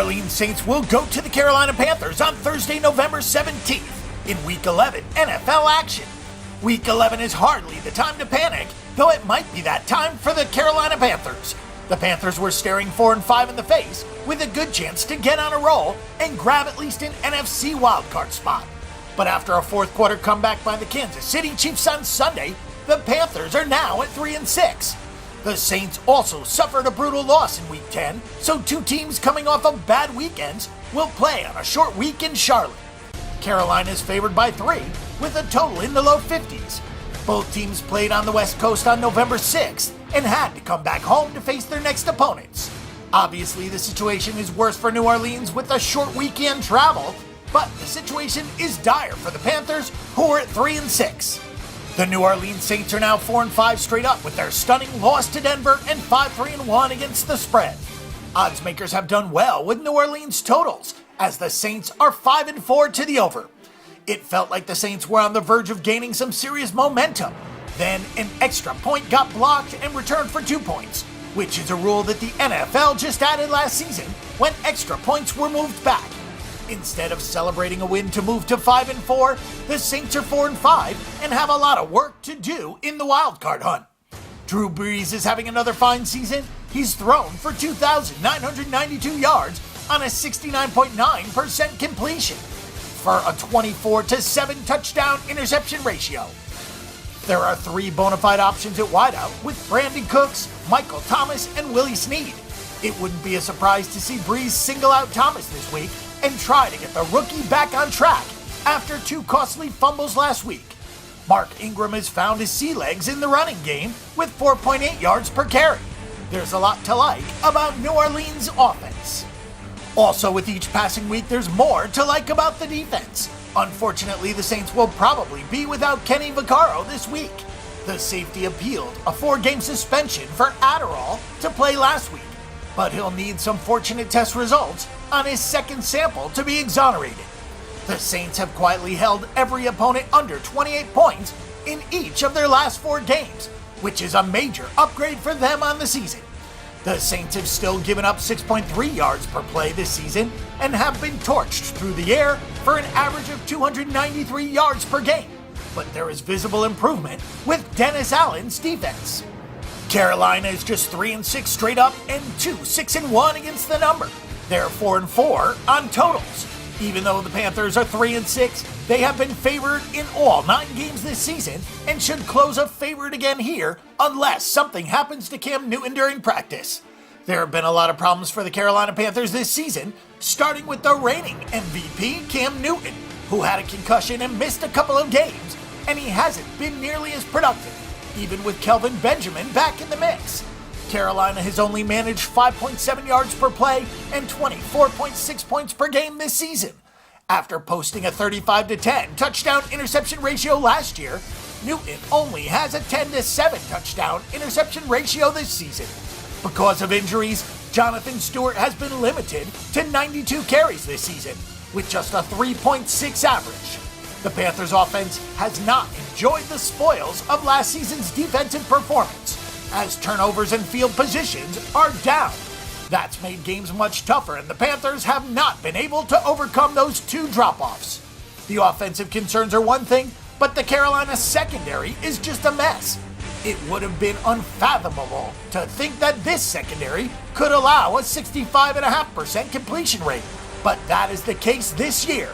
Orleans Saints will go to the Carolina Panthers on Thursday, November 17th in Week 11 NFL action. Week 11 is hardly the time to panic, though it might be that time for the Carolina Panthers. The Panthers were staring 4-5 in the face with a good chance to get on a roll and grab at least an NFC Wild Card spot. But after a fourth quarter comeback by the Kansas City Chiefs on Sunday, the Panthers are now at 3-6. The Saints also suffered a brutal loss in Week 10, so two teams coming off of bad weekends will play on a short week in Charlotte. Carolina is favored by 3, with a total in the low 50s. Both teams played on the West Coast on November 6th and had to come back home to face their next opponents. Obviously, the situation is worse for New Orleans with a short weekend travel, but the situation is dire for the Panthers, who are at 3-6. The New Orleans Saints are now 4-5 straight up with their stunning loss to Denver and 5-3-1 against the spread. Odds makers have done well with New Orleans totals, as the Saints are 5-4 to the over. It felt like the Saints were on the verge of gaining some serious momentum. Then an extra point got blocked and returned for 2 points, which is a rule that the NFL just added last season when extra points were moved back. Instead of celebrating a win to move to 5-4, the Saints are 4-5 and have a lot of work to do in the wild card hunt. Drew Brees is having another fine season. He's thrown for 2,992 yards on a 69.9% completion for a 24-7 touchdown interception ratio. There are 3 bona fide options at wideout with Brandon Cooks, Michael Thomas, and Willie Snead. It wouldn't be a surprise to see Brees single out Thomas this week and try to get the rookie back on track after 2 costly fumbles last week. Mark Ingram has found his sea legs in the running game with 4.8 yards per carry. There's a lot to like about New Orleans' offense. Also, with each passing week, there's more to like about the defense. Unfortunately, the Saints will probably be without Kenny Vaccaro this week. The safety appealed a 4-game suspension for Adderall to play last week, but he'll need some fortunate test results on his second sample to be exonerated. The Saints have quietly held every opponent under 28 points in each of their last 4 games, which is a major upgrade for them on the season. The Saints have still given up 6.3 yards per play this season and have been torched through the air for an average of 293 yards per game, but there is visible improvement with Dennis Allen's defense. Carolina is just 3-6 straight up and 2-6-1 against the number. They're 4-4 on totals. Even though the Panthers are 3-6, they have been favored in all 9 games this season and should close a favorite again here unless something happens to Cam Newton during practice. There have been a lot of problems for the Carolina Panthers this season, starting with the reigning MVP Cam Newton, who had a concussion and missed a couple of games, and he hasn't been nearly as productive, even with Kelvin Benjamin back in the mix. Carolina has only managed 5.7 yards per play and 24.6 points per game this season. After posting a 35-10 touchdown interception ratio last year, Newton only has a 10-7 touchdown interception ratio this season. Because of injuries, Jonathan Stewart has been limited to 92 carries this season, with just a 3.6 average. The Panthers' offense has not enjoyed the spoils of last season's defensive performance, as turnovers and field positions are down. That's made games much tougher, and the Panthers have not been able to overcome those 2 drop-offs. The offensive concerns are one thing, but the Carolina secondary is just a mess. It would have been unfathomable to think that this secondary could allow a 65.5% completion rate, but that is the case this year.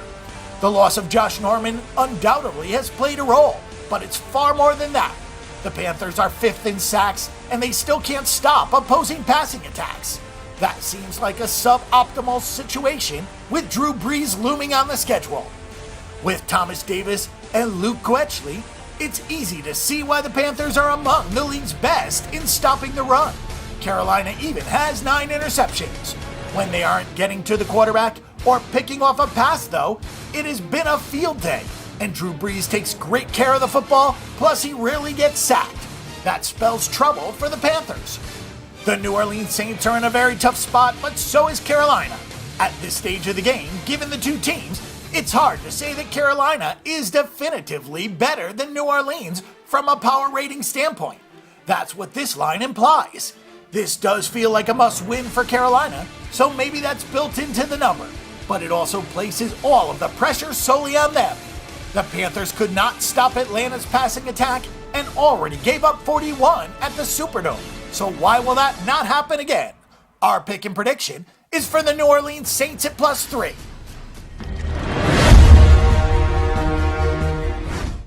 The loss of Josh Norman undoubtedly has played a role, but it's far more than that. The Panthers are 5th in sacks, and they still can't stop opposing passing attacks. That seems like a suboptimal situation with Drew Brees looming on the schedule. With Thomas Davis and Luke Kuechly, it's easy to see why the Panthers are among the league's best in stopping the run. Carolina even has 9 interceptions. When they aren't getting to the quarterback or picking off a pass, though, it has been a field day, and Drew Brees takes great care of the football, plus he rarely gets sacked. That spells trouble for the Panthers. The New Orleans Saints are in a very tough spot, but so is Carolina. At this stage of the game, given the 2 teams, it's hard to say that Carolina is definitively better than New Orleans from a power rating standpoint. That's what this line implies. This does feel like a must-win for Carolina, so maybe that's built into the number, but it also places all of the pressure solely on them. The Panthers could not stop Atlanta's passing attack and already gave up 41 at the Superdome, so why will that not happen again? Our pick and prediction is for the New Orleans Saints at +3.